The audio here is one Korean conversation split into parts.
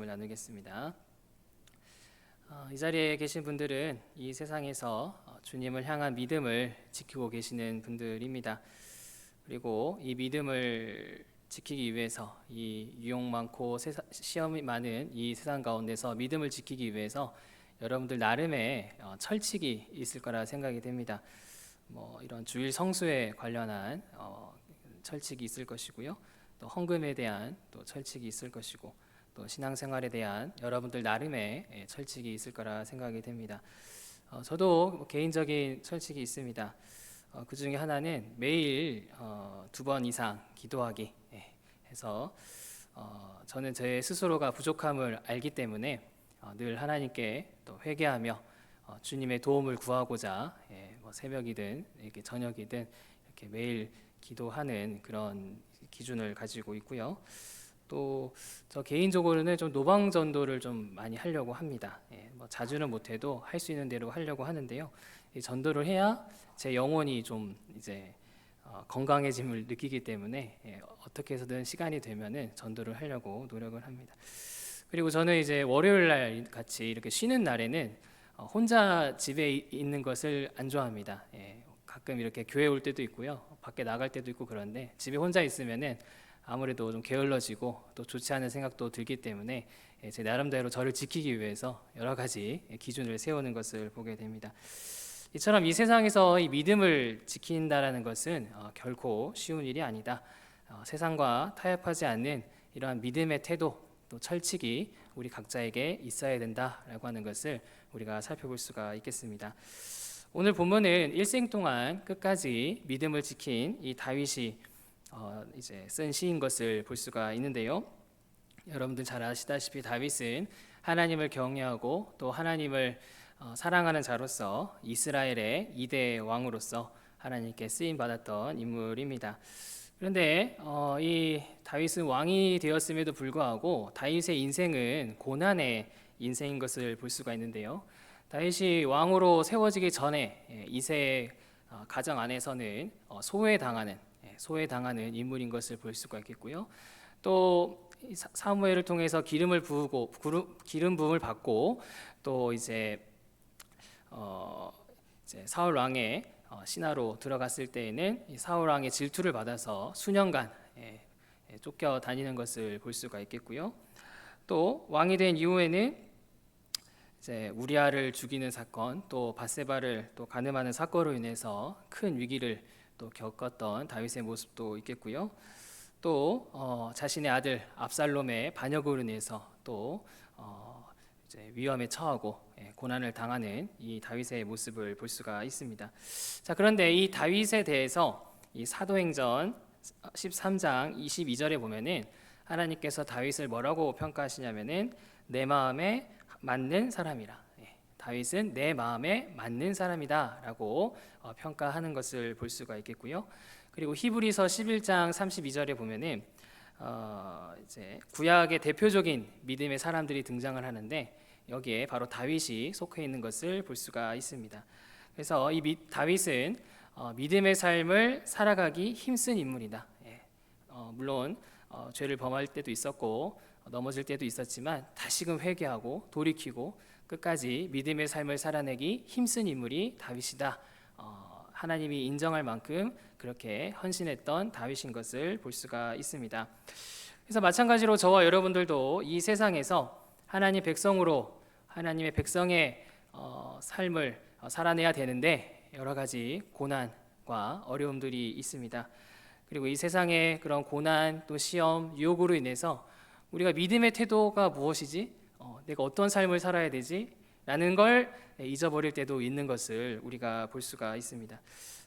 나누겠습니다. 이 자리에 계신 분들은 이 세상에서 주님을 향한 믿음을 지키고 계시는 분들입니다. 그리고 이 믿음을 지키기 위해서 이 유혹 많고 시험이 많은 이 세상 가운데서 믿음을 지키기 위해서 여러분들 나름의 철칙이 있을 거라 생각이 됩니다. 이런 주일 성수에 관련한 철칙이 있을 것이고요. 또 헌금에 대한 또 철칙이 있을 것이고, 또 신앙생활에 대한 여러분들 나름의 철칙이 있을 거라 생각이 됩니다. 저도 개인적인 철칙이 있습니다. 그 중에 하나는 매일 2번 이상 기도하기 해서 저는 제 스스로가 부족함을 알기 때문에 늘 하나님께 또 회개하며 주님의 도움을 구하고자 새벽이든 이렇게 저녁이든 이렇게 매일 기도하는 그런 기준을 가지고 있고요. 또 저 개인적으로는 좀 노방 전도를 좀 많이 하려고 합니다. 자주는 못해도 할 수 있는 대로 하려고 하는데요. 이 전도를 해야 제 영혼이 좀 이제 건강해짐을 느끼기 때문에 어떻게 해서든 시간이 되면은 전도를 하려고 노력을 합니다. 그리고 저는 이제 월요일 날 같이 이렇게 쉬는 날에는 혼자 집에 있는 것을 안 좋아합니다. 가끔 이렇게 교회 올 때도 있고요, 밖에 나갈 때도 있고, 그런데 집에 혼자 있으면은 아무래도 좀 게을러지고 또 좋지 않은 생각도 들기 때문에 제 나름대로 저를 지키기 위해서 여러 가지 기준을 세우는 것을 보게 됩니다. 이처럼 이 세상에서 이 믿음을 지킨다라는 것은 결코 쉬운 일이 아니다. 세상과 타협하지 않는 이러한 믿음의 태도, 또 철칙이 우리 각자에게 있어야 된다라고 하는 것을 우리가 살펴볼 수가 있겠습니다. 오늘 본문은 일생 동안 끝까지 믿음을 지킨 이 다윗이 이제 쓴 시인 것을 볼 수가 있는데요. 여러분들 잘 아시다시피 다윗은 하나님을 경외하고 또 하나님을 사랑하는 자로서 이스라엘의 2대 왕으로서 하나님께 쓰임 받았던 인물입니다. 그런데 이 다윗은 왕이 되었음에도 불구하고 다윗의 인생은 고난의 인생인 것을 볼 수가 있는데요. 다윗이 왕으로 세워지기 전에 이세 가정 안에서는 소외당하는 인물인 것을 볼 수가 있겠고요. 또 사무엘을 통해서 기름을 부으고 기름 부음을 받고 또 이제 사울 왕의 신하로 들어갔을 때에는 사울 왕의 질투를 받아서 수년간 쫓겨 다니는 것을 볼 수가 있겠고요. 또 왕이 된 이후에는 이제 우리아를 죽이는 사건, 또 밧세바를 또 간음하는 사건으로 인해서 큰 위기를 또 겪었던 다윗의 모습도 있겠고요. 또 자신의 아들 압살롬의 반역으로 인해서 또 이제 위험에 처하고 고난을 당하는 이 다윗의 모습을 볼 수가 있습니다. 자, 그런데 이 다윗에 대해서 이 사도행전 13장 22절에 보면은 하나님께서 다윗을 뭐라고 평가하시냐면은 내 마음에 맞는 사람이라. 다윗은 내 마음에 맞는 사람이다라고 평가하는 것을 볼 수가 있겠고요. 그리고 히브리서 11장 32절에 보면은 이제 구약의 대표적인 믿음의 사람들이 등장을 하는데 여기에 바로 다윗이 속해 있는 것을 볼 수가 있습니다. 그래서 이 다윗은 믿음의 삶을 살아가기 힘쓴 인물이다. 물론 죄를 범할 때도 있었고 넘어질 때도 있었지만 다시금 회개하고 돌이키고 끝까지 믿음의 삶을 살아내기 힘쓴 인물이 다윗이다. 하나님이 인정할 만큼 그렇게 헌신했던 다윗인 것을 볼 수가 있습니다. 그래서 마찬가지로 저와 여러분들도 이 세상에서 하나님의 백성의 삶을 살아내야 되는데 여러 가지 고난과 어려움들이 있습니다. 그리고 이 세상의 그런 고난, 또 시험, 유혹으로 인해서 우리가 믿음의 태도가 무엇이지? 내가 어떤 삶을 살아야 되지? 라는 걸 잊어버릴 때도 있는 것을 우리가 볼 수가 있습니다.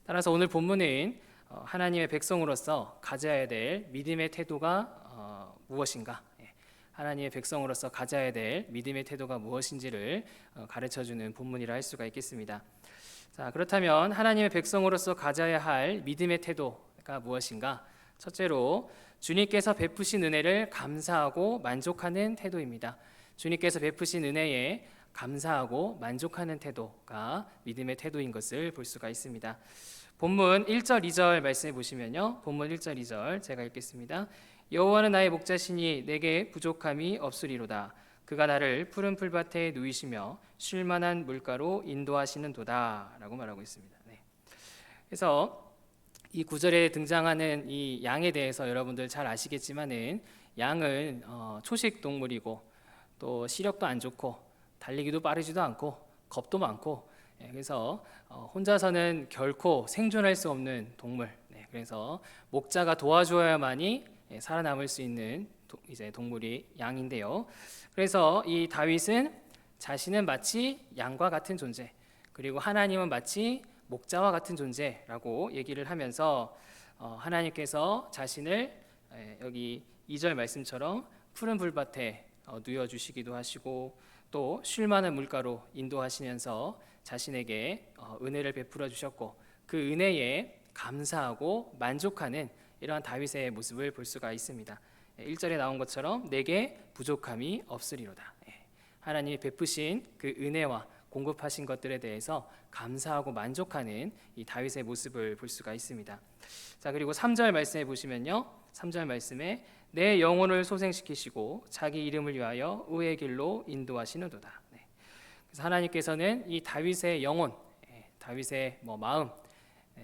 따라서 오늘 본문은 하나님의 백성으로서 가져야 될 믿음의 태도가 무엇인가? 하나님의 백성으로서 가져야 될 믿음의 태도가 무엇인지를 가르쳐주는 본문이라 할 수가 있겠습니다. 자, 그렇다면 하나님의 백성으로서 가져야 할 믿음의 태도가 무엇인가? 첫째로 주님께서 베푸신 은혜를 감사하고 만족하는 태도입니다. 주님께서 베푸신 은혜에 감사하고 만족하는 태도가 믿음의 태도인 것을 볼 수가 있습니다. 본문 1절 2절 말씀해 보시면요. 본문 1절 2절 제가 읽겠습니다. 여호와는 나의 목자시니 내게 부족함이 없으리로다. 그가 나를 푸른 풀밭에 누이시며 쉴 만한 물가로 인도하시는도다 라고 말하고 있습니다. 네. 그래서 이 구절에 등장하는 이 양에 대해서 여러분들 잘 아시겠지만은 양은 초식 동물이고 또 시력도 안 좋고 달리기도 빠르지도 않고 겁도 많고, 그래서 혼자서는 결코 생존할 수 없는 동물. 그래서 목자가 도와줘야만이 살아남을 수 있는 이제 동물이 양인데요. 그래서 이 다윗은 자신은 마치 양과 같은 존재, 그리고 하나님은 마치 목자와 같은 존재라고 얘기를 하면서 하나님께서 자신을 여기 2절 말씀처럼 푸른 불밭에 누워 주시기도 하시고 또 쉴 만한 물가로 인도하시면서 자신에게 은혜를 베풀어 주셨고 그 은혜에 감사하고 만족하는 이러한 다윗의 모습을 볼 수가 있습니다. 1절에 나온 것처럼 내게 부족함이 없으리로다. 하나님이 베푸신 그 은혜와 공급하신 것들에 대해서 감사하고 만족하는 이 다윗의 모습을 볼 수가 있습니다. 자, 그리고 3절 말씀에 보시면요, 3절 말씀에 내 영혼을 소생시키시고 자기 이름을 위하여 의의 길로 인도하시는도다. 그래서 하나님께서는 이 다윗의 영혼, 다윗의 마음,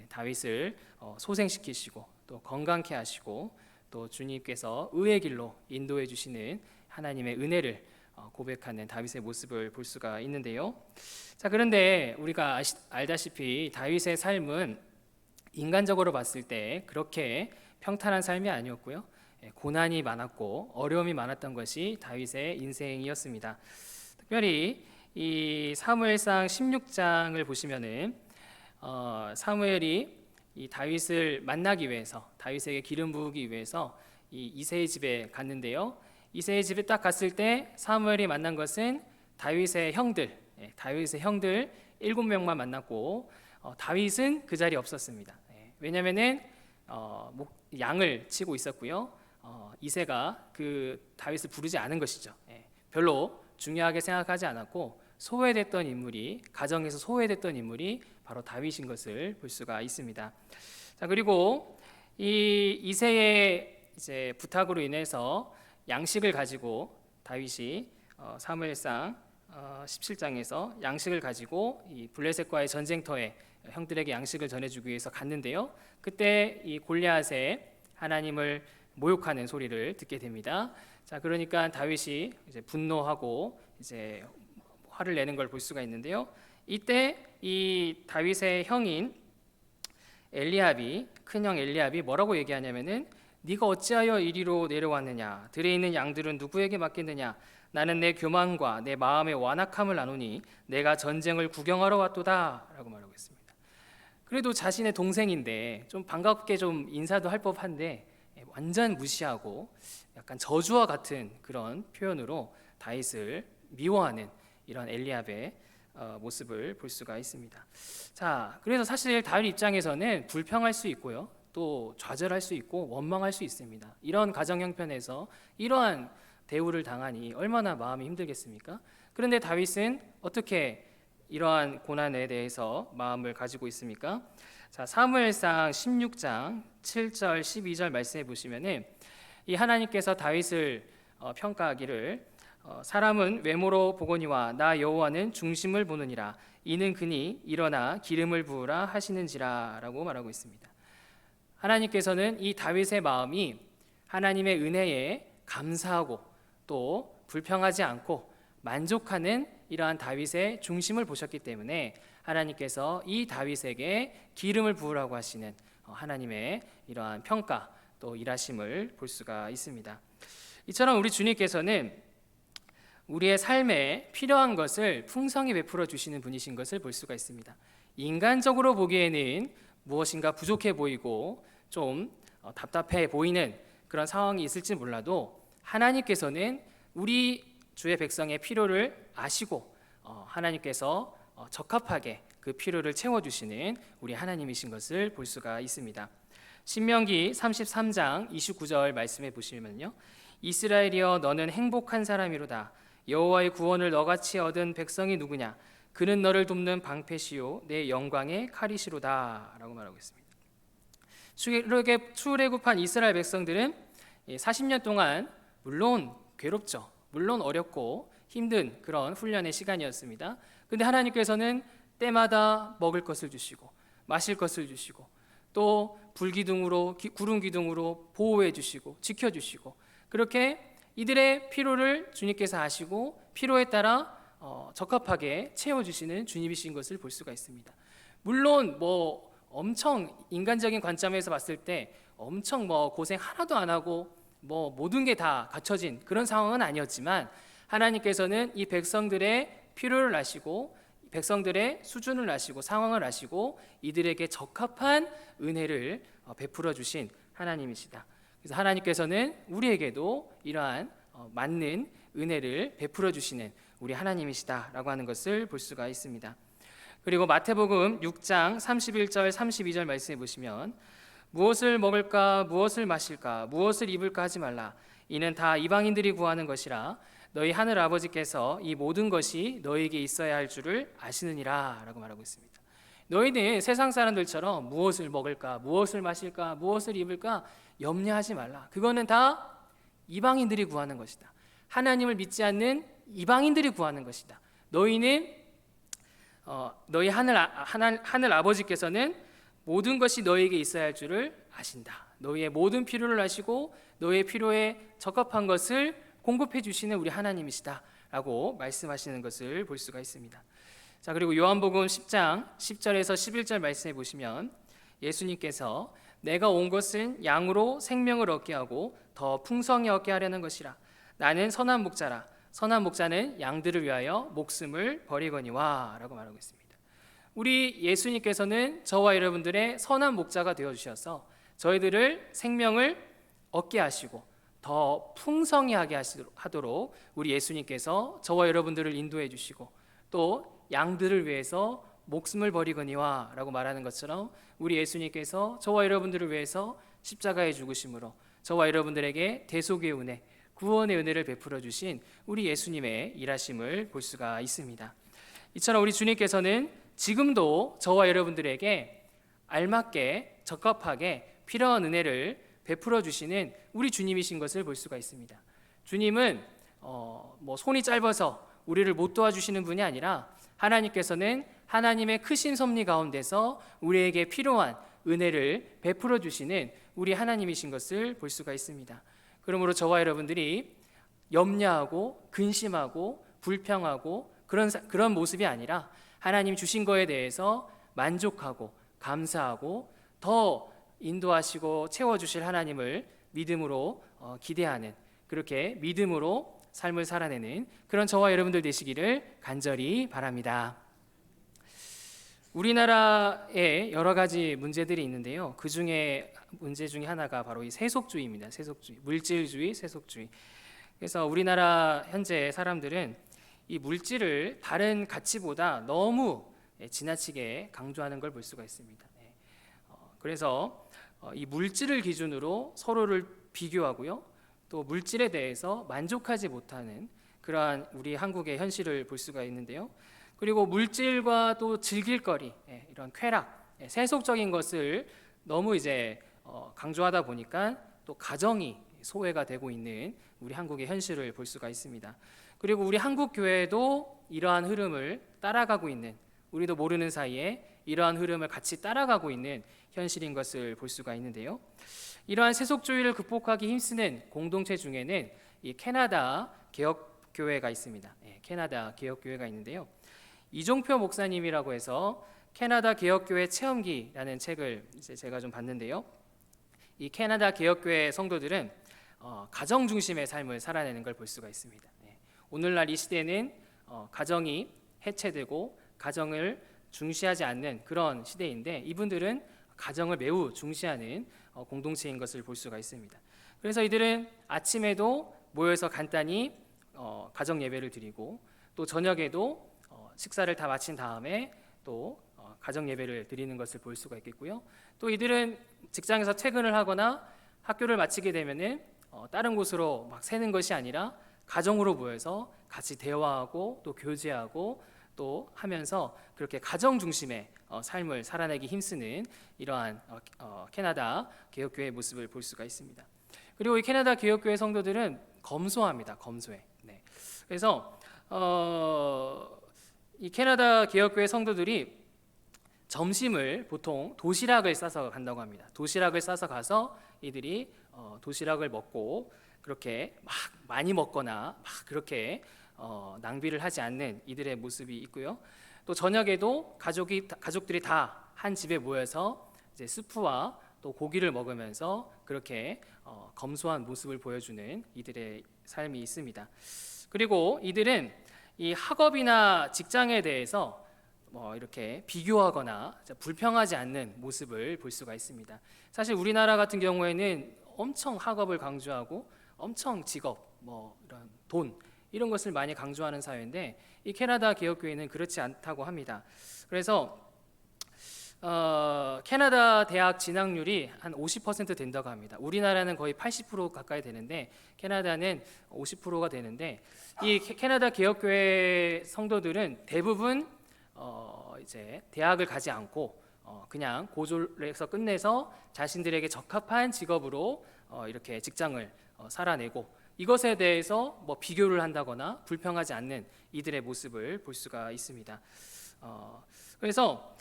다윗을 소생시키시고 또 건강케 하시고 또 주님께서 의의 길로 인도해 주시는 하나님의 은혜를 고백하는 다윗의 모습을 볼 수가 있는데요. 자, 그런데 우리가 알다시피 다윗의 삶은 인간적으로 봤을 때 그렇게 평탄한 삶이 아니었고요. 고난이 많았고 어려움이 많았던 것이 다윗의 인생이었습니다. 특별히 이 사무엘상 16장을 보시면은 사무엘이 이 다윗을 만나기 위해서, 다윗에게 기름 부으기 위해서 이 이새의 집에 갔는데요. 이새의 집에 딱 갔을 때 사무엘이 만난 것은 다윗의 형들 7명만 만났고 다윗은 그 자리에 없었습니다. 왜냐하면은 양을 치고 있었고요. 이새가 그 다윗을 부르지 않은 것이죠. 별로 중요하게 생각하지 않았고 소외됐던 인물이, 가정에서 소외됐던 인물이 바로 다윗인 것을 볼 수가 있습니다. 자, 그리고 이 이새의 이제 부탁으로 인해서 양식을 가지고 다윗이 사무엘상 17장에서 양식을 가지고 이 블레셋과의 전쟁터에 형들에게 양식을 전해주기 위해서 갔는데요. 그때 이 골리앗의 하나님을 모욕하는 소리를 듣게 됩니다. 자, 그러니까 다윗이 이제 분노하고 이제 화를 내는 걸 볼 수가 있는데요. 이때 이 다윗의 형인 엘리압이, 큰형 엘리압이 뭐라고 얘기하냐면은 네가 어찌하여 이리로 내려왔느냐? 들에 있는 양들은 누구에게 맡겼느냐? 나는 내 교만과 내 마음의 완악함을 아노니 내가 전쟁을 구경하러 왔도다 라고 말하고 있습니다. 그래도 자신의 동생인데 좀 반갑게 좀 인사도 할 법한데 완전 무시하고 약간 저주와 같은 그런 표현으로 다윗을 미워하는 이런 엘리압의 모습을 볼 수가 있습니다. 자, 그래서 사실 다윗 입장에서는 불평할 수 있고요, 또 좌절할 수 있고 원망할 수 있습니다. 이런 가정 형편에서 이러한 대우를 당하니 얼마나 마음이 힘들겠습니까? 그런데 다윗은 어떻게 이러한 고난에 대해서 마음을 가지고 있습니까? 자, 사무엘상 16장 7절 12절 말씀해 보시면은 이 하나님께서 다윗을 평가하기를 사람은 외모로 보거니와 나 여호와는 중심을 보느니라. 이는 그니 일어나 기름을 부으라 하시는지라 라고 말하고 있습니다. 하나님께서는 이 다윗의 마음이 하나님의 은혜에 감사하고 또 불평하지 않고 만족하는 이러한 다윗의 중심을 보셨기 때문에 하나님께서 이 다윗에게 기름을 부으라고 하시는 하나님의 이러한 평가 또 일하심을 볼 수가 있습니다. 이처럼 우리 주님께서는 우리의 삶에 필요한 것을 풍성히 베풀어 주시는 분이신 것을 볼 수가 있습니다. 인간적으로 보기에는 무엇인가 부족해 보이고 좀 답답해 보이는 그런 상황이 있을지 몰라도 하나님께서는 우리 주의 백성의 필요를 아시고 하나님께서 적합하게 그 필요를 채워주시는 우리 하나님이신 것을 볼 수가 있습니다. 신명기 33장 29절 말씀해 보시면요, 이스라엘이여 너는 행복한 사람이로다. 여호와의 구원을 너같이 얻은 백성이 누구냐? 그는 너를 돕는 방패시요 내 영광의 칼이시로다 라고 말하고 있습니다. 출애굽한 이스라엘 백성들은 40년 동안 물론 괴롭죠. 물론 어렵고 힘든 그런 훈련의 시간이었습니다. 근데 하나님께서는 때마다 먹을 것을 주시고 마실 것을 주시고 또 불기둥으로 구름 기둥으로 보호해 주시고 지켜 주시고 그렇게 이들의 필요를 주님께서 아시고 필요에 따라 적합하게 채워 주시는 주님이신 것을 볼 수가 있습니다. 물론 뭐 엄청 인간적인 관점에서 봤을 때 엄청 뭐 고생 하나도 안 하고 뭐 모든 게 다 갖춰진 그런 상황은 아니었지만 하나님께서는 이 백성들의 필요를 아시고 백성들의 수준을 아시고 상황을 아시고 이들에게 적합한 은혜를 베풀어 주신 하나님이시다. 그래서 하나님께서는 우리에게도 이러한 맞는 은혜를 베풀어 주시는 우리 하나님이시다라고 하는 것을 볼 수가 있습니다. 그리고 마태복음 6장 31절 32절 말씀해 보시면 무엇을 먹을까 무엇을 마실까 무엇을 입을까 하지 말라 이는 다 이방인들이 구하는 것이라 너희 하늘 아버지께서 이 모든 것이 너희에게 있어야 할 줄을 아시느니라 라고 말하고 있습니다. 너희는 세상 사람들처럼 무엇을 먹을까 무엇을 마실까 무엇을 입을까 염려하지 말라. 그거는 다 이방인들이 구하는 것이다. 하나님을 믿지 않는 이방인들이 구하는 것이다. 너희는 너희 하늘 아버지께서는 모든 것이 너희에게 있어야 할 줄을 아신다. 너희의 모든 필요를 아시고 너희의 필요에 적합한 것을 공급해 주시는 우리 하나님이시다 라고 말씀하시는 것을 볼 수가 있습니다. 자, 그리고 요한복음 10장 10절에서 11절 말씀해 보시면 예수님께서 내가 온 것은 양으로 생명을 얻게 하고 더 풍성히 얻게 하려는 것이라. 나는 선한 목자라. 선한 목자는 양들을 위하여 목숨을 버리거니와 라고 말하고 있습니다. 우리 예수님께서는 저와 여러분들의 선한 목자가 되어주셔서 저희들을 생명을 얻게 하시고 더 풍성히 하게 하도록 우리 예수님께서 저와 여러분들을 인도해 주시고 또 양들을 위해서 목숨을 버리거니와 라고 말하는 것처럼 우리 예수님께서 저와 여러분들을 위해서 십자가에 죽으심으로 저와 여러분들에게 대속의 은혜, 구원의 은혜를 베풀어 주신 우리 예수님의 일하심을 볼 수가 있습니다. 이처럼 우리 주님께서는 지금도 저와 여러분들에게 알맞게 적합하게 필요한 은혜를 베풀어 주시는 우리 주님이신 것을 볼 수가 있습니다. 주님은 뭐 손이 짧아서 우리를 못 도와주시는 분이 아니라 하나님께서는 하나님의 크신 섭리 가운데서 우리에게 필요한 은혜를 베풀어 주시는 우리 하나님이신 것을 볼 수가 있습니다. 그러므로 저와 여러분들이 염려하고 근심하고 불평하고 그런 모습이 아니라 하나님 주신 거에 대해서 만족하고 감사하고 더 인도하시고 채워주실 하나님을 믿음으로 기대하는 그렇게 믿음으로 삶을 살아내는 그런 저와 여러분들 되시기를 간절히 바랍니다. 우리나라에 여러 가지 문제들이 있는데요. 그 중에 문제 중에 하나가 바로 이 세속주의입니다. 세속주의, 물질주의, 세속주의. 그래서 우리나라 현재 사람들은 이 물질을 다른 가치보다 너무 지나치게 강조하는 걸 볼 수가 있습니다. 그래서 이 물질을 기준으로 서로를 비교하고요. 또 물질에 대해서 만족하지 못하는 그러한 우리 한국의 현실을 볼 수가 있는데요. 그리고 물질과 또 즐길 거리, 이런 쾌락, 세속적인 것을 너무 이제 강조하다 보니까 또 가정이 소외가 되고 있는 우리 한국의 현실을 볼 수가 있습니다. 그리고 우리 한국 교회도 이러한 흐름을 따라가고 있는, 우리도 모르는 사이에 이러한 흐름을 같이 따라가고 있는 현실인 것을 볼 수가 있는데요. 이러한 세속주의를 극복하기 힘쓰는 공동체 중에는 이 캐나다 개혁교회가 있습니다. 캐나다 개혁교회가 있는데요. 이종표 목사님이라고 해서 캐나다 개혁교회 체험기라는 책을 이제 제가 좀 봤는데요. 이 캐나다 개혁교회 성도들은 가정 중심의 삶을 살아내는 걸 볼 수가 있습니다. 오늘날 이 시대는 가정이 해체되고 가정을 중시하지 않는 그런 시대인데 이분들은 가정을 매우 중시하는 공동체인 것을 볼 수가 있습니다. 그래서 이들은 아침에도 모여서 간단히 가정 예배를 드리고 또 저녁에도 식사를 다 마친 다음에 또 가정 예배를 드리는 것을 볼 수가 있겠고요. 또 이들은 직장에서 퇴근을 하거나 학교를 마치게 되면은 다른 곳으로 막 새는 것이 아니라 가정으로 모여서 같이 대화하고 또 교제하고 또 하면서 그렇게 가정 중심의 삶을 살아내기 힘쓰는 이러한 캐나다 개혁교회의 모습을 볼 수가 있습니다. 그리고 이 캐나다 기독교회 성도들은 검소합니다. 검소해. 네. 그래서 이 캐나다 기독교회 성도들이 점심을 보통 도시락을 싸서 간다고 합니다. 도시락을 싸서 가서 이들이 도시락을 먹고 그렇게 막 많이 먹거나 막 그렇게 낭비를 하지 않는 이들의 모습이 있고요. 또 저녁에도 가족들이 다 한 집에 모여서 이제 스프와 또 고기를 먹으면서 그렇게 검소한 모습을 보여주는 이들의 삶이 있습니다. 그리고 이들은 이 학업이나 직장에 대해서 이렇게 비교하거나 불평하지 않는 모습을 볼 수가 있습니다. 사실 우리나라 같은 경우에는 엄청 학업을 강조하고 엄청 직업, 이런 돈 이런 것을 많이 강조하는 사회인데 이 캐나다 기독교회는 그렇지 않다고 합니다. 그래서 캐나다 대학 진학률이 한 50% 된다고 합니다. 우리나라는 거의 80% 가까이 되는데 캐나다는 50%가 되는데 이 캐나다 기독교회 성도들은 대부분 이제 대학을 가지 않고 그냥 고졸에서 끝내서 자신들에게 적합한 직업으로 이렇게 직장을 살아내고 이것에 대해서 비교를 한다거나 불평하지 않는 이들의 모습을 볼 수가 있습니다. 그래서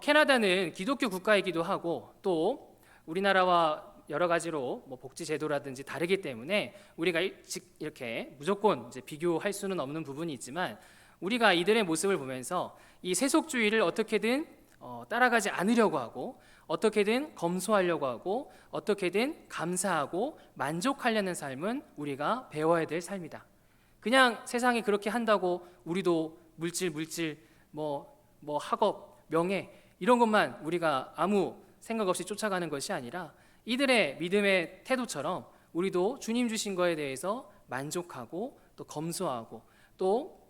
캐나다는 기독교 국가이기도 하고 또 우리나라와 여러 가지로 복지 제도라든지 다르기 때문에 우리가 이렇게 무조건 이제 비교할 수는 없는 부분이 있지만 우리가 이들의 모습을 보면서 이 세속주의를 어떻게든 따라가지 않으려고 하고 어떻게든 검소하려고 하고 어떻게든 감사하고 만족하려는 삶은 우리가 배워야 될 삶이다. 그냥 세상이 그렇게 한다고 우리도 물질 학업 명예 이런 것만 우리가 아무 생각 없이 쫓아가는 것이 아니라 이들의 믿음의 태도처럼 우리도 주님 주신 것에 대해서 만족하고 또 검소하고 또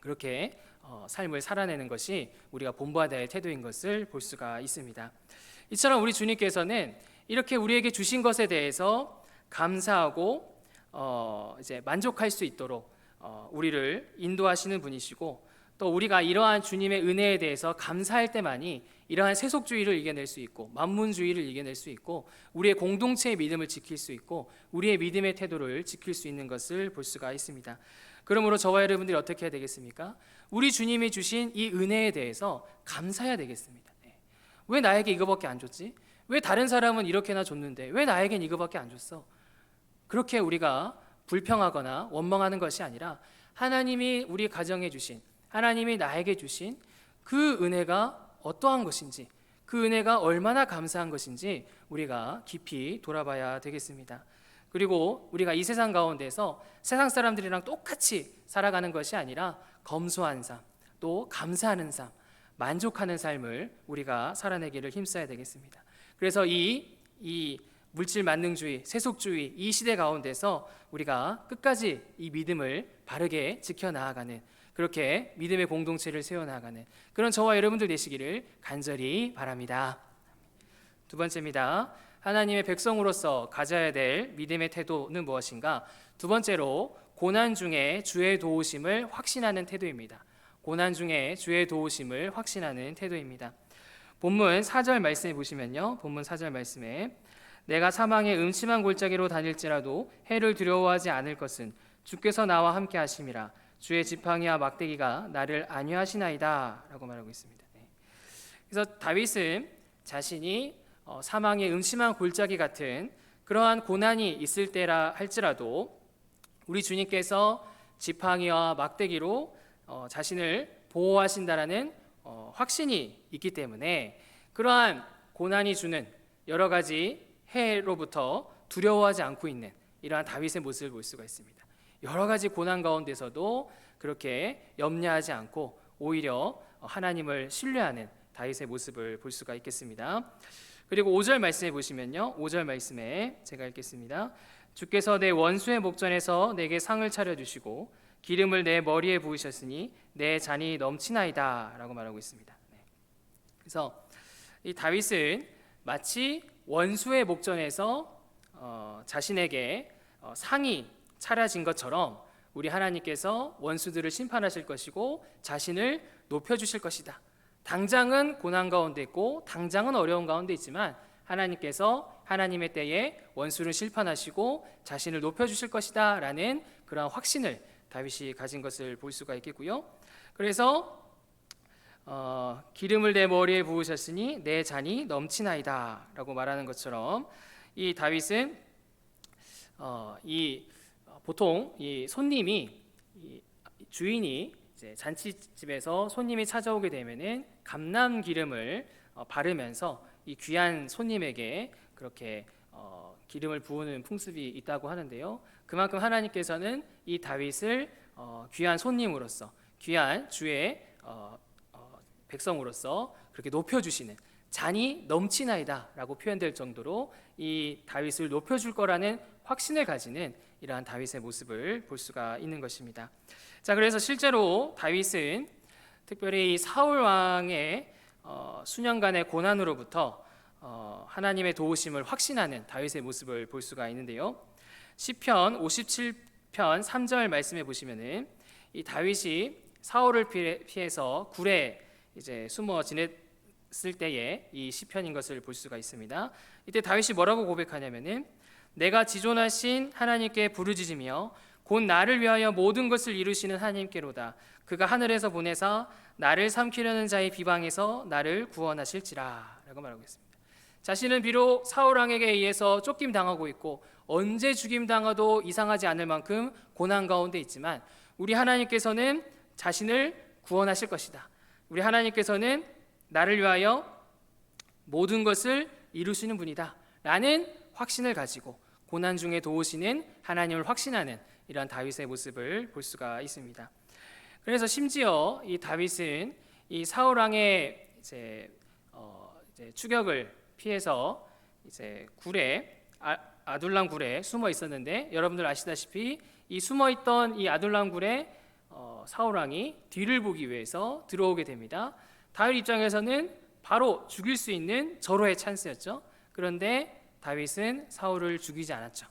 그렇게 삶을 살아내는 것이 우리가 본받아야 할 태도인 것을 볼 수가 있습니다. 이처럼 우리 주님께서는 이렇게 우리에게 주신 것에 대해서 감사하고 이제 만족할 수 있도록 우리를 인도하시는 분이시고 또 우리가 이러한 주님의 은혜에 대해서 감사할 때만이 이러한 세속주의를 이겨낼 수 있고 만문주의를 이겨낼 수 있고 우리의 공동체의 믿음을 지킬 수 있고 우리의 믿음의 태도를 지킬 수 있는 것을 볼 수가 있습니다. 그러므로 저와 여러분들이 어떻게 해야 되겠습니까? 우리 주님이 주신 이 은혜에 대해서 감사해야 되겠습니다. 왜 나에게 이거밖에 안 줬지? 왜 다른 사람은 이렇게나 줬는데 왜 나에겐 이거밖에 안 줬어? 그렇게 우리가 불평하거나 원망하는 것이 아니라 하나님이 우리 가정에 주신 하나님이 나에게 주신 그 은혜가 어떠한 것인지 그 은혜가 얼마나 감사한 것인지 우리가 깊이 돌아봐야 되겠습니다. 그리고 우리가 이 세상 가운데서 세상 사람들이랑 똑같이 살아가는 것이 아니라 검소한 삶, 또 감사하는 삶, 만족하는 삶을 우리가 살아내기를 힘써야 되겠습니다. 그래서 이 물질 만능주의, 세속주의 이 시대 가운데서 우리가 끝까지 이 믿음을 바르게 지켜나가는 그렇게 믿음의 공동체를 세워나가는 그런 저와 여러분들 되시기를 간절히 바랍니다. 두 번째입니다. 하나님의 백성으로서 가져야 될 믿음의 태도는 무엇인가? 두 번째로 고난 중에 주의 도우심을 확신하는 태도입니다. 고난 중에 주의 도우심을 확신하는 태도입니다. 본문 4절 말씀에 보시면요. 본문 4절 말씀에 내가 사망의 음침한 골짜기로 다닐지라도 해를 두려워하지 않을 것은 주께서 나와 함께 하심이라 주의 지팡이와 막대기가 나를 안위하시나이다 라고 말하고 있습니다. 그래서 다윗은 자신이 사망의 음침한 골짜기 같은 그러한 고난이 있을 때라 할지라도 우리 주님께서 지팡이와 막대기로 자신을 보호하신다라는 확신이 있기 때문에 그러한 고난이 주는 여러 가지 해로부터 두려워하지 않고 있는 이러한 다윗의 모습을 볼 수가 있습니다. 여러 가지 고난 가운데서도 그렇게 염려하지 않고 오히려 하나님을 신뢰하는 다윗의 모습을 볼 수가 있겠습니다. 그리고 5절 말씀에 보시면요. 5절 말씀에 제가 읽겠습니다. 주께서 내 원수의 목전에서 내게 상을 차려주시고 기름을 내 머리에 부으셨으니 내 잔이 넘치나이다 라고 말하고 있습니다. 그래서 이 다윗은 마치 원수의 목전에서 자신에게 상이 차려진 것처럼 우리 하나님께서 원수들을 심판하실 것이고 자신을 높여주실 것이다. 당장은 고난 가운데 있고 당장은 어려운 가운데 있지만 하나님께서 하나님의 때에 원수를 심판하시고 자신을 높여주실 것이다 라는 그러한 확신을 다윗이 가진 것을 볼 수가 있겠고요. 그래서 기름을 내 머리에 부으셨으니 내 잔이 넘치나이다 라고 말하는 것처럼 이 다윗은 보통 이 손님이 주인이 이제 잔치집에서 손님이 찾아오게 되면은 감람 기름을 바르면서 이 귀한 손님에게 그렇게 기름을 부으는 풍습이 있다고 하는데요. 그만큼 하나님께서는 이 다윗을 귀한 손님으로서, 귀한 주의 백성으로서 그렇게 높여주시는, 잔이 넘치나이다 라고 표현될 정도로 이 다윗을 높여줄 거라는 확신을 가지는 이러한 다윗의 모습을 볼 수가 있는 것입니다. 자, 그래서 실제로 다윗은 특별히 이 사울 왕의 수년간의 고난으로부터 하나님의 도우심을 확신하는 다윗의 모습을 볼 수가 있는데요. 시편 57편 3절 말씀해 보시면은 이 다윗이 사울을 피해서 굴에 이제 숨어 지냈을 때에 이 시편인 것을 볼 수가 있습니다. 이때 다윗이 뭐라고 고백하냐면은 내가 지존하신 하나님께 부르짖으며 곧 나를 위하여 모든 것을 이루시는 하나님께로다. 그가 하늘에서 보내사 나를 삼키려는 자의 비방에서 나를 구원하실지라 라고 말하고 있습니다. 자신은 비록 사울 왕에게 의해서 쫓김 당하고 있고 언제 죽임 당하도 이상하지 않을 만큼 고난 가운데 있지만 우리 하나님께서는 자신을 구원하실 것이다. 우리 하나님께서는 나를 위하여 모든 것을 이루시는 분이다 라는 확신을 가지고 고난 중에 도우시는 하나님을 확신하는 이러한 다윗의 모습을 볼 수가 있습니다. 그래서 심지어 이 다윗은 이 사울 왕의 이제 추격을 피해서 이제 굴에 아둘람 굴에 숨어 있었는데 여러분들 아시다시피 이 숨어 있던 이 아둘람 굴에 사울 왕이 뒤를 보기 위해서 들어오게 됩니다. 다윗 입장에서는 바로 죽일 수 있는 절호의 찬스였죠. 그런데 다윗은 사울을 죽이지 않았죠.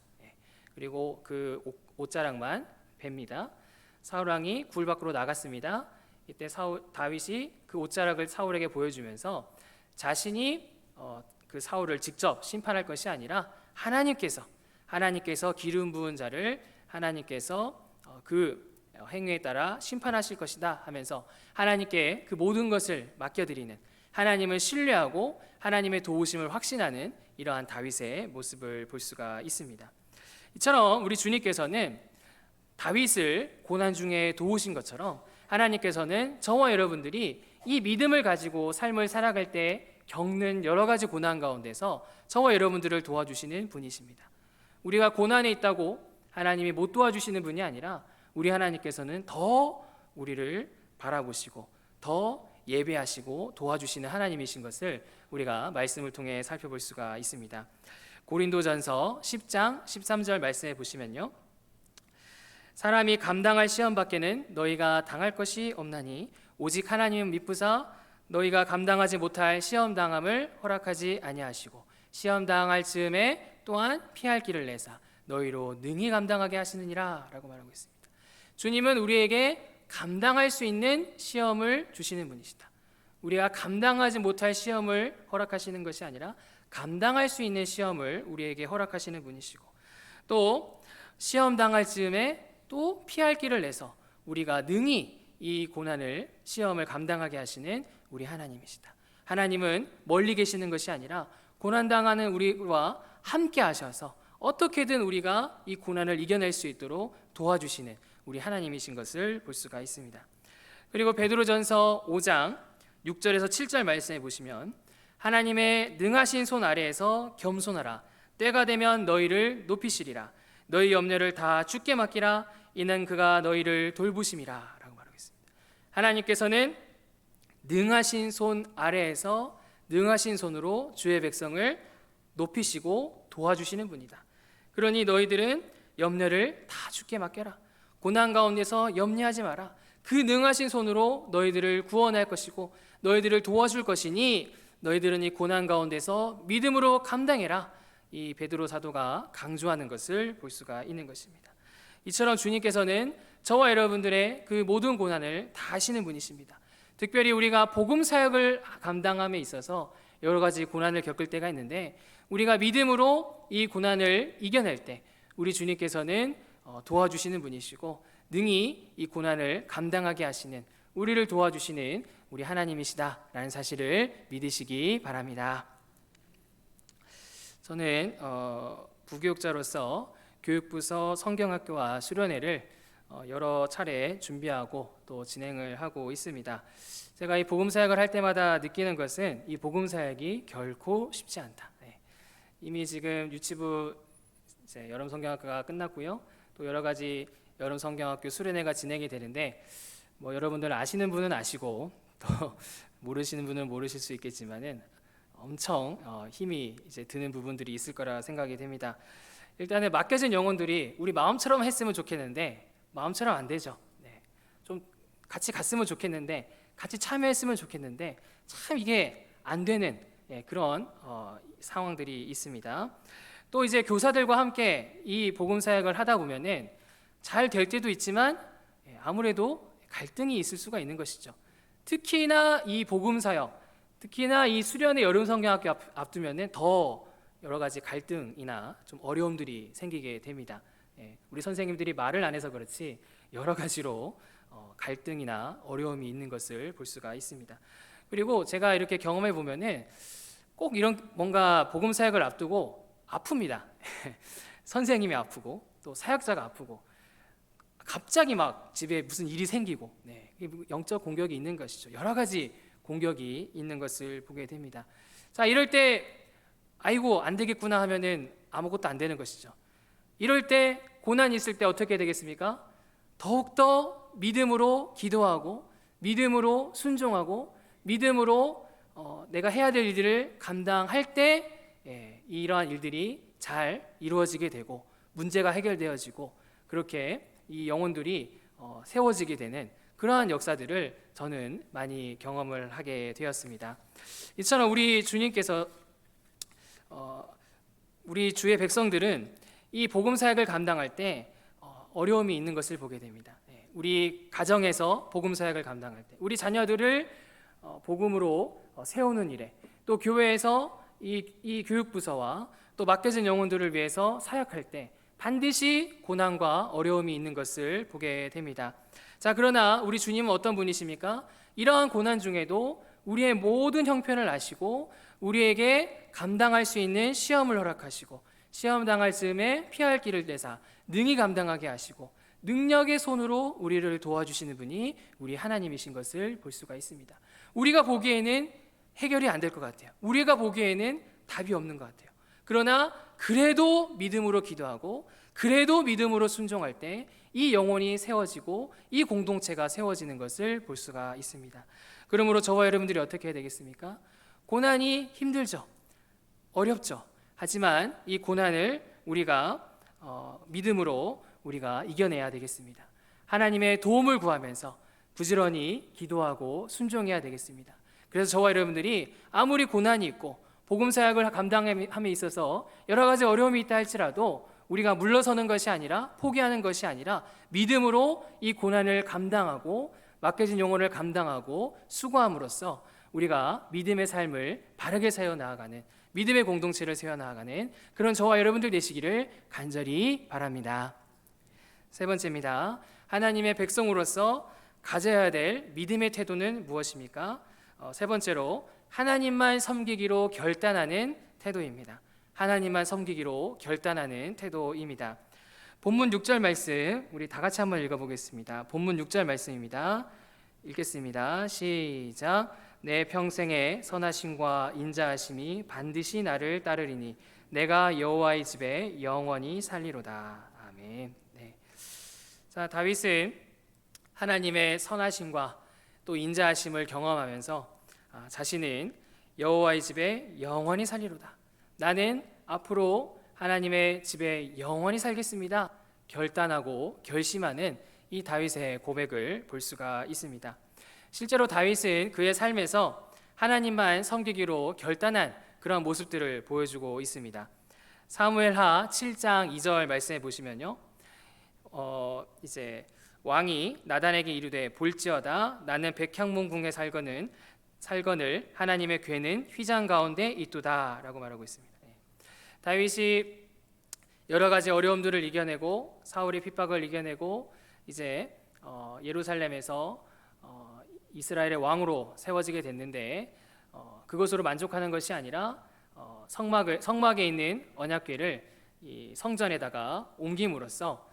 그리고 그 옷자락만 뱁니다. 사울 왕이 굴 밖으로 나갔습니다. 이때 다윗이 그 옷자락을 사울에게 보여주면서 자신이 그 사울을 직접 심판할 것이 아니라 하나님께서 기름 부은 자를 하나님께서 그 행위에 따라 심판하실 것이다 하면서 하나님께 그 모든 것을 맡겨드리는, 하나님을 신뢰하고 하나님의 도우심을 확신하는 이러한 다윗의 모습을 볼 수가 있습니다. 이처럼 우리 주님께서는 다윗을 고난 중에 도우신 것처럼 하나님께서는 저와 여러분들이 이 믿음을 가지고 삶을 살아갈 때 겪는 여러 가지 고난 가운데서 저와 여러분들을 도와주시는 분이십니다. 우리가 고난에 있다고 하나님이 못 도와주시는 분이 아니라 우리 하나님께서는 더 우리를 바라보시고 더 예배하시고 도와주시는 하나님이신 것을 우리가 말씀을 통해 살펴볼 수가 있습니다. 고린도전서 10장 13절 말씀해 보시면요, 사람이 감당할 시험 밖에는 너희가 당할 것이 없나니 오직 하나님은 미쁘사 너희가 감당하지 못할 시험 당함을 허락하지 아니하시고 시험 당할 즈음에 또한 피할 길을 내사 너희로 능히 감당하게 하시느니라 라고 말하고 있습니다. 주님은 우리에게 감당할 수 있는 시험을 주시는 분이시다. 우리가 감당하지 못할 시험을 허락하시는 것이 아니라 감당할 수 있는 시험을 우리에게 허락하시는 분이시고, 또 시험 당할 즈음에 또 피할 길을 내서 우리가 능히 이 고난을 시험을 감당하게 하시는 우리 하나님이시다. 하나님은 멀리 계시는 것이 아니라 고난당하는 우리와 함께 하셔서 어떻게든 우리가 이 고난을 이겨낼 수 있도록 도와주시는 우리 하나님이신 것을 볼 수가 있습니다. 그리고 베드로전서 5장 6절에서 7절 말씀해 보시면 하나님의 능하신 손 아래에서 겸손하라. 때가 되면 너희를 높이시리라. 너희 염려를 다 주께 맡기라. 이는 그가 너희를 돌보심이라 라고 말하고 있습니다. 하나님께서는 능하신 손 아래에서 능하신 손으로 주의 백성을 높이시고 도와주시는 분이다. 그러니 너희들은 염려를 다 주께 맡겨라. 고난 가운데서 염려하지 마라. 그 능하신 손으로 너희들을 구원할 것이고 너희들을 도와줄 것이니 너희들은 이 고난 가운데서 믿음으로 감당해라. 이 베드로 사도가 강조하는 것을 볼 수가 있는 것입니다. 이처럼 주님께서는 저와 여러분들의 그 모든 고난을 다 아시는 분이십니다. 특별히 우리가 복음 사역을 감당함에 있어서 여러 가지 고난을 겪을 때가 있는데 우리가 믿음으로 이 고난을 이겨낼 때 우리 주님께서는 도와주시는 분이시고 능히 이 고난을 감당하게 하시는, 우리를 도와주시는 우리 하나님이시다라는 사실을 믿으시기 바랍니다. 저는 부교육자로서 교육부서 성경학교와 수련회를 여러 차례 준비하고 또 진행을 하고 있습니다. 제가 이 복음사역을 할 때마다 느끼는 것은 이 복음사역이 결코 쉽지 않다. 이미 지금 유치부 이제 여름 성경학교가 끝났고요. 또 여러 가지 여름 성경학교 수련회가 진행이 되는데 여러분들 아시는 분은 아시고 또 모르시는 분은 모르실 수 있겠지만은 엄청 힘이 이제 드는 부분들이 있을 거라 생각이 됩니다. 일단은 맡겨진 영혼들이 우리 마음처럼 했으면 좋겠는데 마음처럼 안 되죠. 좀 같이 갔으면 좋겠는데, 같이 참여했으면 좋겠는데 참 이게 안 되는 그런 상황들이 있습니다. 또 이제 교사들과 함께 이 복음 사역을 하다 보면은 잘 될 때도 있지만 아무래도 갈등이 있을 수가 있는 것이죠. 특히나 이 복음 사역, 특히나 이 수련회 여름 성경학교 앞두면은 더 여러 가지 갈등이나 좀 어려움들이 생기게 됩니다. 우리 선생님들이 말을 안 해서 그렇지 여러 가지로 갈등이나 어려움이 있는 것을 볼 수가 있습니다. 그리고 제가 이렇게 경험해 보면은 꼭 이런 뭔가 복음 사역을 앞두고 아픕니다. 선생님이 아프고 또 사역자가 아프고 갑자기 막 집에 무슨 일이 생기고 영적 공격이 있는 것이죠. 여러 가지 공격이 있는 것을 보게 됩니다. 자, 이럴 때 아이고 안 되겠구나 하면은 아무것도 안 되는 것이죠. 이럴 때 고난이 있을 때 어떻게 되겠습니까? 더욱더 믿음으로 기도하고 믿음으로 순종하고 믿음으로 내가 해야 될 일들을 감당할 때 이러한 일들이 잘 이루어지게 되고 문제가 해결되어지고 그렇게 이 영혼들이 세워지게 되는 그러한 역사들을 저는 많이 경험을 하게 되었습니다. 이처럼 우리 주님께서 우리 주의 백성들은 이 복음 사역을 감당할 때 어려움이 있는 것을 보게 됩니다. 우리 가정에서 복음 사역을 감당할 때, 우리 자녀들을 복음으로 세우는 일에, 또 교회에서 이 교육부서와 또 맡겨진 영혼들을 위해서 사역할 때 반드시 고난과 어려움이 있는 것을 보게 됩니다. 자, 그러나 우리 주님은 어떤 분이십니까? 이러한 고난 중에도 우리의 모든 형편을 아시고 우리에게 감당할 수 있는 시험을 허락하시고 시험 당할 즈음에 피할 길을 내사 능히 감당하게 하시고 능력의 손으로 우리를 도와주시는 분이 우리 하나님이신 것을 볼 수가 있습니다. 우리가 보기에는 해결이 안 될 것 같아요. 우리가 보기에는 답이 없는 것 같아요. 그러나 그래도 믿음으로 기도하고 그래도 믿음으로 순종할 때 이 영혼이 세워지고 이 공동체가 세워지는 것을 볼 수가 있습니다. 그러므로 저와 여러분들이 어떻게 해야 되겠습니까? 고난이 힘들죠. 어렵죠. 하지만 이 고난을 우리가 믿음으로 우리가 이겨내야 되겠습니다. 하나님의 도움을 구하면서 부지런히 기도하고 순종해야 되겠습니다. 그래서 저와 여러분들이 아무리 고난이 있고 복음 사역을 감당함에 있어서 여러 가지 어려움이 있다 할지라도 우리가 물러서는 것이 아니라 포기하는 것이 아니라 믿음으로 이 고난을 감당하고 맡겨진 영혼을 감당하고 수고함으로써 우리가 믿음의 삶을 바르게 세워나가는 믿음의 공동체를 세워나가는 그런 저와 여러분들 되시기를 간절히 바랍니다. 세 번째입니다. 하나님의 백성으로서 가져야 될 믿음의 태도는 무엇입니까? 세 번째로 하나님만 섬기기로 결단하는 태도입니다. 하나님만 섬기기로 결단하는 태도입니다. 본문 6절 말씀 우리 다 같이 한번 읽어보겠습니다. 본문 6절 말씀입니다. 읽겠습니다. 시작. 내 평생의 선하심과 인자하심이 반드시 나를 따르리니 내가 여호와의 집에 영원히 살리로다. 아멘. 자, 다윗은 하나님의 선하심과 또 인자하심을 경험하면서 자신은 여호와의 집에 영원히 살리로다. 나는 앞으로 하나님의 집에 영원히 살겠습니다. 결단하고 결심하는 이 다윗의 고백을 볼 수가 있습니다. 실제로 다윗은 그의 삶에서 하나님만 섬기기로 결단한 그런 모습들을 보여주고 있습니다. 사무엘하 7장 2절 말씀해 보시면요, 이제 왕이 나단에게 이르되 볼지어다 나는 백향문궁에 살거늘 하나님의 궤는 휘장 가운데 있도다라고 말하고 있습니다. 다윗이 여러 가지 어려움들을 이겨내고 사울의 핍박을 이겨내고 이제 예루살렘에서 이스라엘의 왕으로 세워지게 됐는데 그것으로 만족하는 것이 아니라 성막에 있는 언약궤를 이 성전에다가 옮김으로써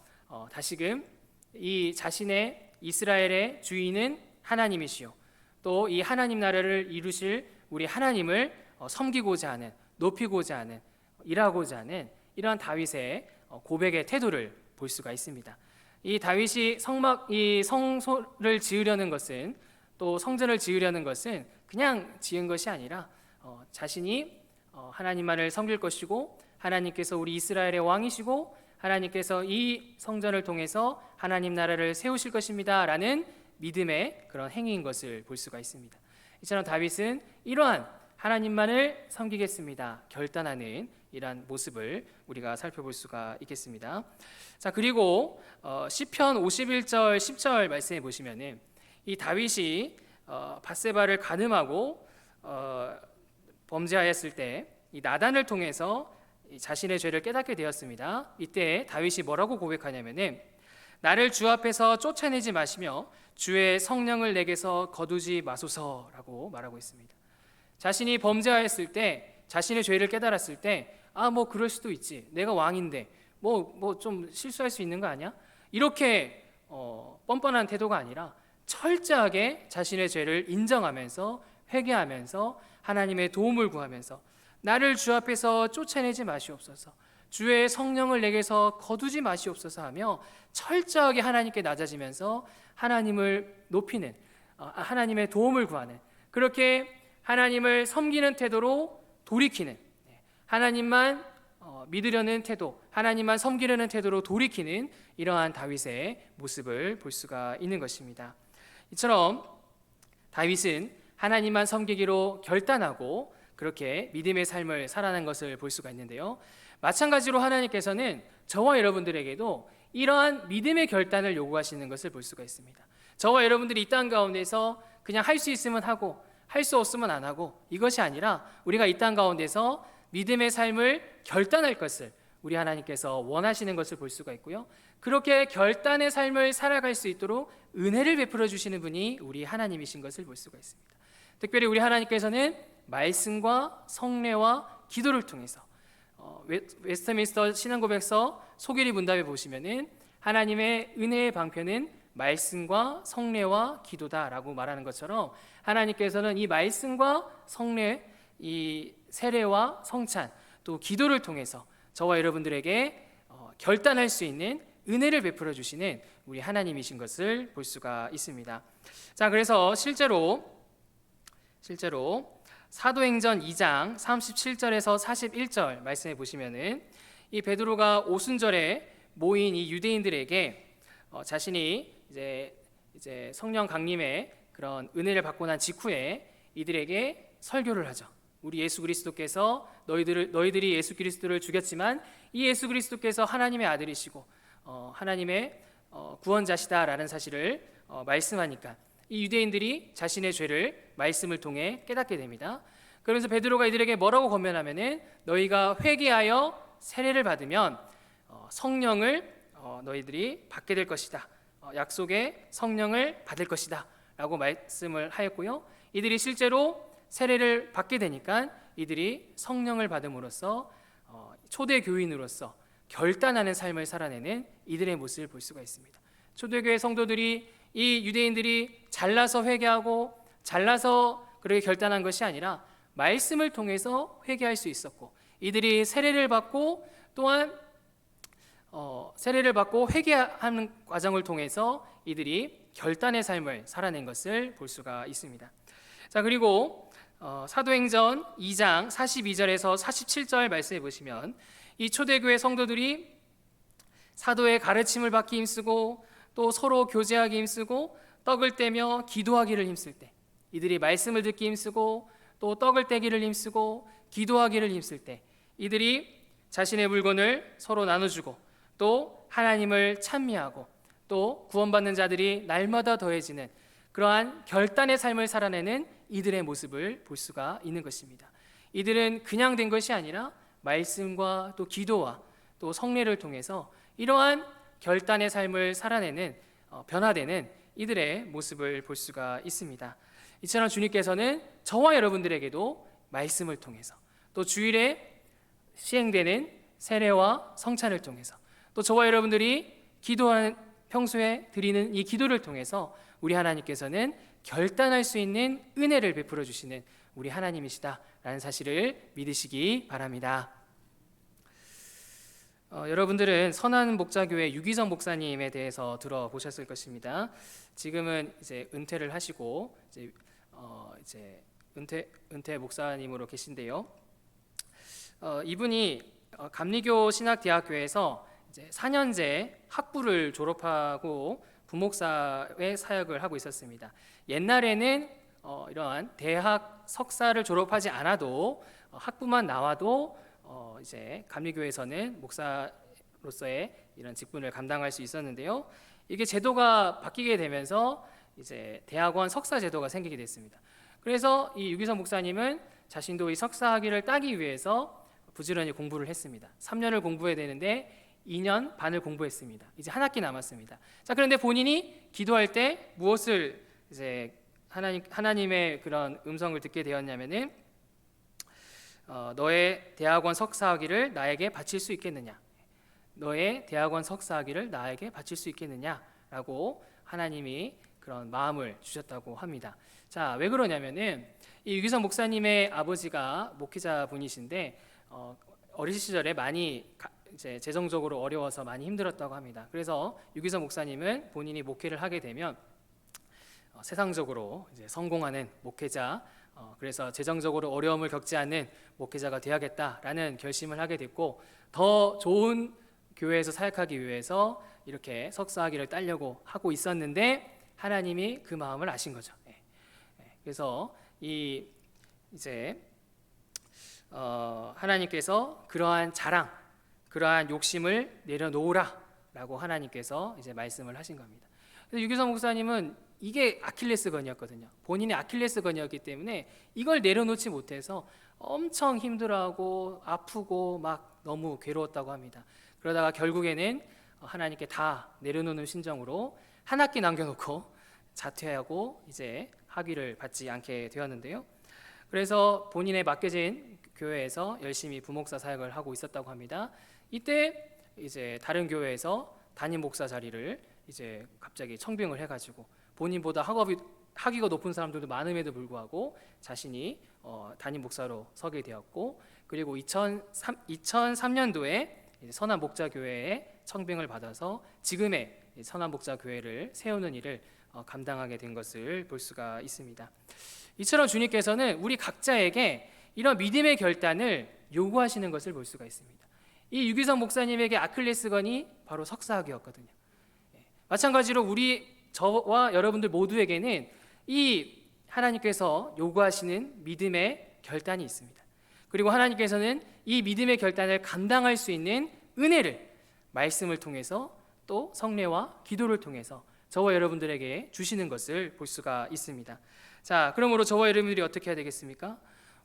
다시금 이 자신의 이스라엘의 주인은 하나님이시요 또 이 하나님 나라를 이루실 우리 하나님을 섬기고자 하는, 높이고자 하는, 일하고자 하는 이러한 다윗의 고백의 태도를 볼 수가 있습니다. 이 다윗이 이 성소를 지으려는 것은, 또 성전을 지으려는 것은 그냥 지은 것이 아니라 자신이 하나님만을 섬길 것이고 하나님께서 우리 이스라엘의 왕이시고 하나님께서 이 성전을 통해서 하나님 나라를 세우실 것입니다 라는 믿음의 그런 행위인 것을 볼 수가 있습니다. 이처럼 다윗은 이러한 하나님만을 섬기겠습니다 결단하는 이러한 모습을 우리가 살펴볼 수가 있겠습니다. 자, 그리고 시편 51절 10절 말씀해 보시면은 이 다윗이 밧세바를 간음하고 범죄하였을 때 이 나단을 통해서 자신의 죄를 깨닫게 되었습니다. 이때 다윗이 뭐라고 고백하냐면은 나를 주 앞에서 쫓아내지 마시며 주의 성령을 내게서 거두지 마소서라고 말하고 있습니다. 자신이 범죄하였을 때, 자신의 죄를 깨달았을 때, 뭐 그럴 수도 있지. 내가 왕인데 뭐 좀 실수할 수 있는 거 아니야? 이렇게 뻔뻔한 태도가 아니라 철저하게 자신의 죄를 인정하면서 회개하면서 하나님의 도움을 구하면서 나를 주 앞에서 쫓아내지 마시옵소서, 주의 성령을 내게서 거두지 마시옵소서 하며 철저하게 하나님께 낮아지면서 하나님을 높이는, 하나님의 도움을 구하는, 그렇게 하나님을 섬기는 태도로 돌이키는, 하나님만 믿으려는 태도, 하나님만 섬기려는 태도로 돌이키는 이러한 다윗의 모습을 볼 수가 있는 것입니다. 이처럼 다윗은 하나님만 섬기기로 결단하고 그렇게 믿음의 삶을 살아낸 것을 볼 수가 있는데요, 마찬가지로 하나님께서는 저와 여러분들에게도 이러한 믿음의 결단을 요구하시는 것을 볼 수가 있습니다. 저와 여러분들이 이 땅 가운데서 그냥 할 수 있으면 하고 할 수 없으면 안 하고 이것이 아니라 우리가 이 땅 가운데서 믿음의 삶을 결단할 것을 우리 하나님께서 원하시는 것을 볼 수가 있고요, 그렇게 결단의 삶을 살아갈 수 있도록 은혜를 베풀어 주시는 분이 우리 하나님이신 것을 볼 수가 있습니다. 특별히 우리 하나님께서는 말씀과 성례와 기도를 통해서 웨스트민스터 신앙고백서 소개리 문답에 보시면은 하나님의 은혜의 방편은 말씀과 성례와 기도다라고 말하는 것처럼 하나님께서는 이 말씀과 성례, 이 세례와 성찬, 또 기도를 통해서 저와 여러분들에게 결단할 수 있는 은혜를 베풀어 주시는 우리 하나님이신 것을 볼 수가 있습니다. 자, 그래서 실제로 사도행전 2장 37절에서 41절 말씀해 보시면은 이 베드로가 오순절에 모인 이 유대인들에게 자신이 이제 성령 강림의 그런 은혜를 받고 난 직후에 이들에게 설교를 하죠. 우리 예수 그리스도께서 너희들이 예수 그리스도를 죽였지만 이 예수 그리스도께서 하나님의 아들이시고 하나님의 구원자시다라는 사실을 말씀하니까 이 유대인들이 자신의 죄를 말씀을 통해 깨닫게 됩니다. 그러면서 베드로가 이들에게 뭐라고 권면하면은 너희가 회개하여 세례를 받으면 성령을 너희들이 받게 될 것이다, 약속의 성령을 받을 것이다 라고 말씀을 하였고요, 이들이 실제로 세례를 받게 되니까 이들이 성령을 받음으로써 초대 교인으로서 결단하는 삶을 살아내는 이들의 모습을 볼 수가 있습니다. 초대교회 성도들이, 이 유대인들이 잘나서 회개하고 잘나서 그렇게 결단한 것이 아니라 말씀을 통해서 회개할 수 있었고, 이들이 세례를 받고 또한 세례를 받고 회개하는 과정을 통해서 이들이 결단의 삶을 살아낸 것을 볼 수가 있습니다. 자, 그리고 사도행전 2장 42절에서 47절 말씀해 보시면 이 초대교회 성도들이 사도의 가르침을 받기 힘쓰고 또 서로 교제하기 힘쓰고 떡을 떼며 기도하기를 힘쓸 때, 이들이 말씀을 듣기 힘쓰고 또 떡을 떼기를 힘쓰고 기도하기를 힘쓸 때 이들이 자신의 물건을 서로 나눠주고 또 하나님을 찬미하고 또 구원받는 자들이 날마다 더해지는 그러한 결단의 삶을 살아내는 이들의 모습을 볼 수가 있는 것입니다. 이들은 그냥 된 것이 아니라 말씀과 또 기도와 또 성례를 통해서 이러한 결단의 삶을 살아내는 변화되는 이들의 모습을 볼 수가 있습니다. 이처럼 주님께서는 저와 여러분들에게도 말씀을 통해서 또 주일에 시행되는 세례와 성찬을 통해서 또 저와 여러분들이 기도하는 평소에 드리는 이 기도를 통해서 우리 하나님께서는 결단할 수 있는 은혜를 베풀어 주시는 우리 하나님이시다라는 사실을 믿으시기 바랍니다. 여러분들은 선한 목자교회 유기성 목사님에 대해서 들어보셨을 것입니다. 지금은 이제 은퇴를 하시고 이제 은퇴 목사님으로 계신데요. 이분이 감리교 신학대학교에서 이제 4년제 학부를 졸업하고 부목사의 사역을 하고 있었습니다. 옛날에는 이러한 대학 석사를 졸업하지 않아도 학부만 나와도 이제 감리교에서는 목사로서의 이런 직분을 감당할 수 있었는데요. 이게 제도가 바뀌게 되면서 이제 대학원 석사 제도가 생기게 됐습니다. 그래서 이 유기성 목사님은 자신도 이 석사 학위를 따기 위해서 부지런히 공부를 했습니다. 3년을 공부해야 되는데 2년 반을 공부했습니다. 이제 한 학기 남았습니다. 자, 그런데 본인이 기도할 때 무엇을 이제 하나님의 그런 음성을 듣게 되었냐면은 너의 대학원 석사학위를 나에게 바칠 수 있겠느냐? 너의 대학원 석사학위를 나에게 바칠 수 있겠느냐라고 하나님이 그런 마음을 주셨다고 합니다. 자, 왜 그러냐면은 이 유기성 목사님의 아버지가 목회자 분이신데 어린 시절에 많이 이제 재정적으로 어려워서 많이 힘들었다고 합니다. 그래서 유기성 목사님은 본인이 목회를 하게 되면 세상적으로 이제 성공하는 목회자, 그래서 재정적으로 어려움을 겪지 않는 목회자가 되어야겠다라는 결심을 하게 됐고 더 좋은 교회에서 사역하기 위해서 이렇게 석사학위를 따려고 하고 있었는데 하나님이 그 마음을 아신 거죠. 그래서 이제 하나님께서 그러한 자랑, 그러한 욕심을 내려놓으라라고 하나님께서 이제 말씀을 하신 겁니다. 그래서 유기성 목사님은 이게 아킬레스건이었거든요. 본인의 아킬레스건이었기 때문에 이걸 내려놓지 못해서 엄청 힘들어하고 아프고 막 너무 괴로웠다고 합니다. 그러다가 결국에는 하나님께 다 내려놓는 심정으로 한 학기 남겨놓고 자퇴하고 이제 학위를 받지 않게 되었는데요. 그래서 본인의 맡겨진 교회에서 열심히 부목사 사역을 하고 있었다고 합니다. 이때 이제 다른 교회에서 담임 목사 자리를 이제 갑자기 청빙을 해가지고 본인보다 학위가 높은 사람들도 많음에도 불구하고 자신이 담임 목사로 서게 되었고, 그리고 2003년도에 선한 목자 교회에 청빙을 받아서 지금의 선한 목자 교회를 세우는 일을 감당하게 된 것을 볼 수가 있습니다. 이처럼 주님께서는 우리 각자에게 이런 믿음의 결단을 요구하시는 것을 볼 수가 있습니다. 이 유기성 목사님에게 아킬레스건이 바로 석사학위였거든요. 마찬가지로 저와 여러분들 모두에게는 이 하나님께서 요구하시는 믿음의 결단이 있습니다. 그리고 하나님께서는 이 믿음의 결단을 감당할 수 있는 은혜를 말씀을 통해서 또 성례와 기도를 통해서 저와 여러분들에게 주시는 것을 볼 수가 있습니다. 자, 그러므로 저와 여러분들이 어떻게 해야 되겠습니까?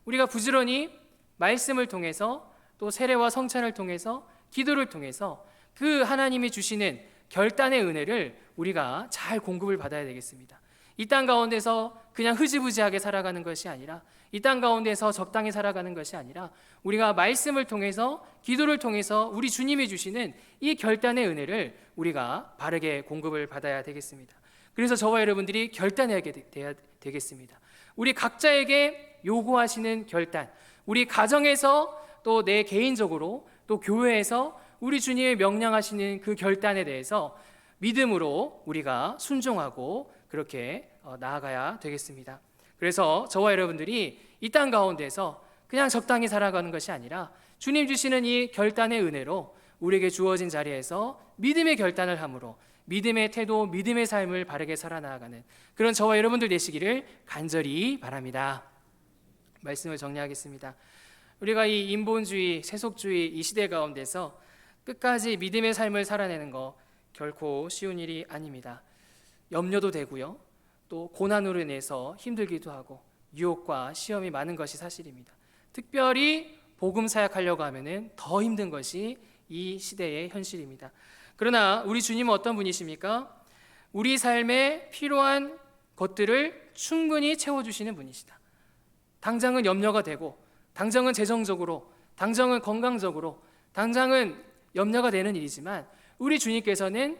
우리가 부지런히 말씀을 통해서 또 세례와 성찬을 통해서 기도를 통해서 그 하나님이 주시는 결단의 은혜를 우리가 잘 공급을 받아야 되겠습니다. 이 땅 가운데서 그냥 흐지부지하게 살아가는 것이 아니라, 이 땅 가운데서 적당히 살아가는 것이 아니라 우리가 말씀을 통해서 기도를 통해서 우리 주님이 주시는 이 결단의 은혜를 우리가 바르게 공급을 받아야 되겠습니다. 그래서 저와 여러분들이 결단해야 되겠습니다. 우리 각자에게 요구하시는 결단, 우리 가정에서 또 내 개인적으로 또 교회에서 우리 주님이 명령하시는 그 결단에 대해서 믿음으로 우리가 순종하고 그렇게 나아가야 되겠습니다. 그래서 저와 여러분들이 이 땅 가운데서 그냥 적당히 살아가는 것이 아니라 주님 주시는 이 결단의 은혜로 우리에게 주어진 자리에서 믿음의 결단을 함으로 믿음의 태도, 믿음의 삶을 바르게 살아나가는 그런 저와 여러분들 되시기를 간절히 바랍니다. 말씀을 정리하겠습니다. 우리가 이 인본주의, 세속주의 이 시대 가운데서 끝까지 믿음의 삶을 살아내는 거 결코 쉬운 일이 아닙니다. 염려도 되고요, 또 고난으로 인해서 힘들기도 하고 유혹과 시험이 많은 것이 사실입니다. 특별히 복음 사역하려고 하면은 더 힘든 것이 이 시대의 현실입니다. 그러나 우리 주님은 어떤 분이십니까? 우리 삶에 필요한 것들을 충분히 채워주시는 분이시다. 당장은 염려가 되고, 당장은 재정적으로, 당장은 건강적으로, 당장은 염려가 되는 일이지만 우리 주님께서는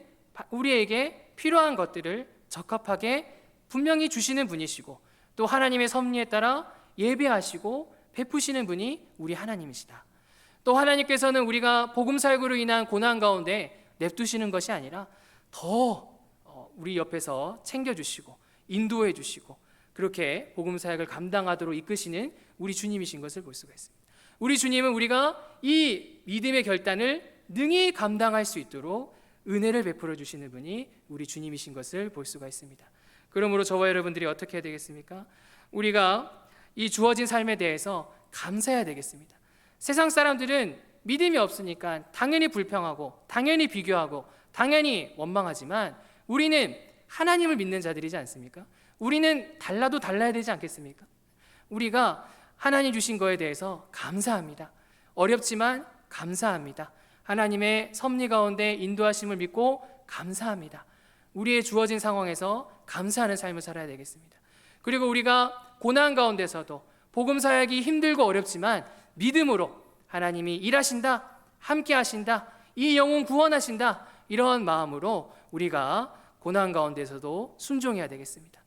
우리에게 필요한 것들을 적합하게 분명히 주시는 분이시고, 또 하나님의 섭리에 따라 예배하시고 베푸시는 분이 우리 하나님이시다. 또 하나님께서는 우리가 복음 사역으로 인한 고난 가운데 냅두시는 것이 아니라 더 우리 옆에서 챙겨주시고 인도해 주시고 그렇게 복음 사역을 감당하도록 이끄시는 우리 주님이신 것을 볼 수가 있습니다. 우리 주님은 우리가 이 믿음의 결단을 능히 감당할 수 있도록 은혜를 베풀어 주시는 분이 우리 주님이신 것을 볼 수가 있습니다. 그러므로 저와 여러분들이 어떻게 해야 되겠습니까? 우리가 이 주어진 삶에 대해서 감사해야 되겠습니다. 세상 사람들은 믿음이 없으니까 당연히 불평하고 당연히 비교하고 당연히 원망하지만 우리는 하나님을 믿는 자들이지 않습니까? 우리는 달라도 달라야 되지 않겠습니까? 우리가 하나님 주신 거에 대해서 감사합니다. 어렵지만 감사합니다. 하나님의 섭리 가운데 인도하심을 믿고 감사합니다. 우리의 주어진 상황에서 감사하는 삶을 살아야 되겠습니다. 그리고 우리가 고난 가운데서도 복음 사역이 힘들고 어렵지만 믿음으로 하나님이 일하신다, 함께 하신다, 이 영혼 구원하신다, 이러한 마음으로 우리가 고난 가운데서도 순종해야 되겠습니다.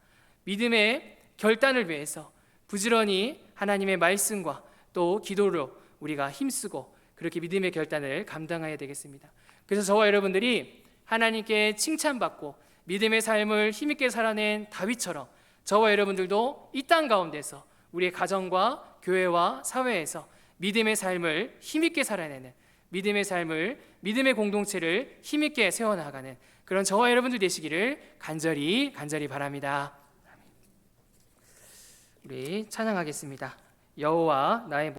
믿음의 결단을 위해서 부지런히 하나님의 말씀과 또 기도로 우리가 힘쓰고 그렇게 믿음의 결단을 감당해야 되겠습니다. 그래서 저와 여러분들이 하나님께 칭찬받고 믿음의 삶을 힘있게 살아낸 다윗처럼 저와 여러분들도 이 땅 가운데서 우리의 가정과 교회와 사회에서 믿음의 삶을 힘있게 살아내는 믿음의 삶을, 믿음의 공동체를 힘있게 세워나가는 그런 저와 여러분들 되시기를 간절히 바랍니다. 우리 찬양하겠습니다. 여호와 나의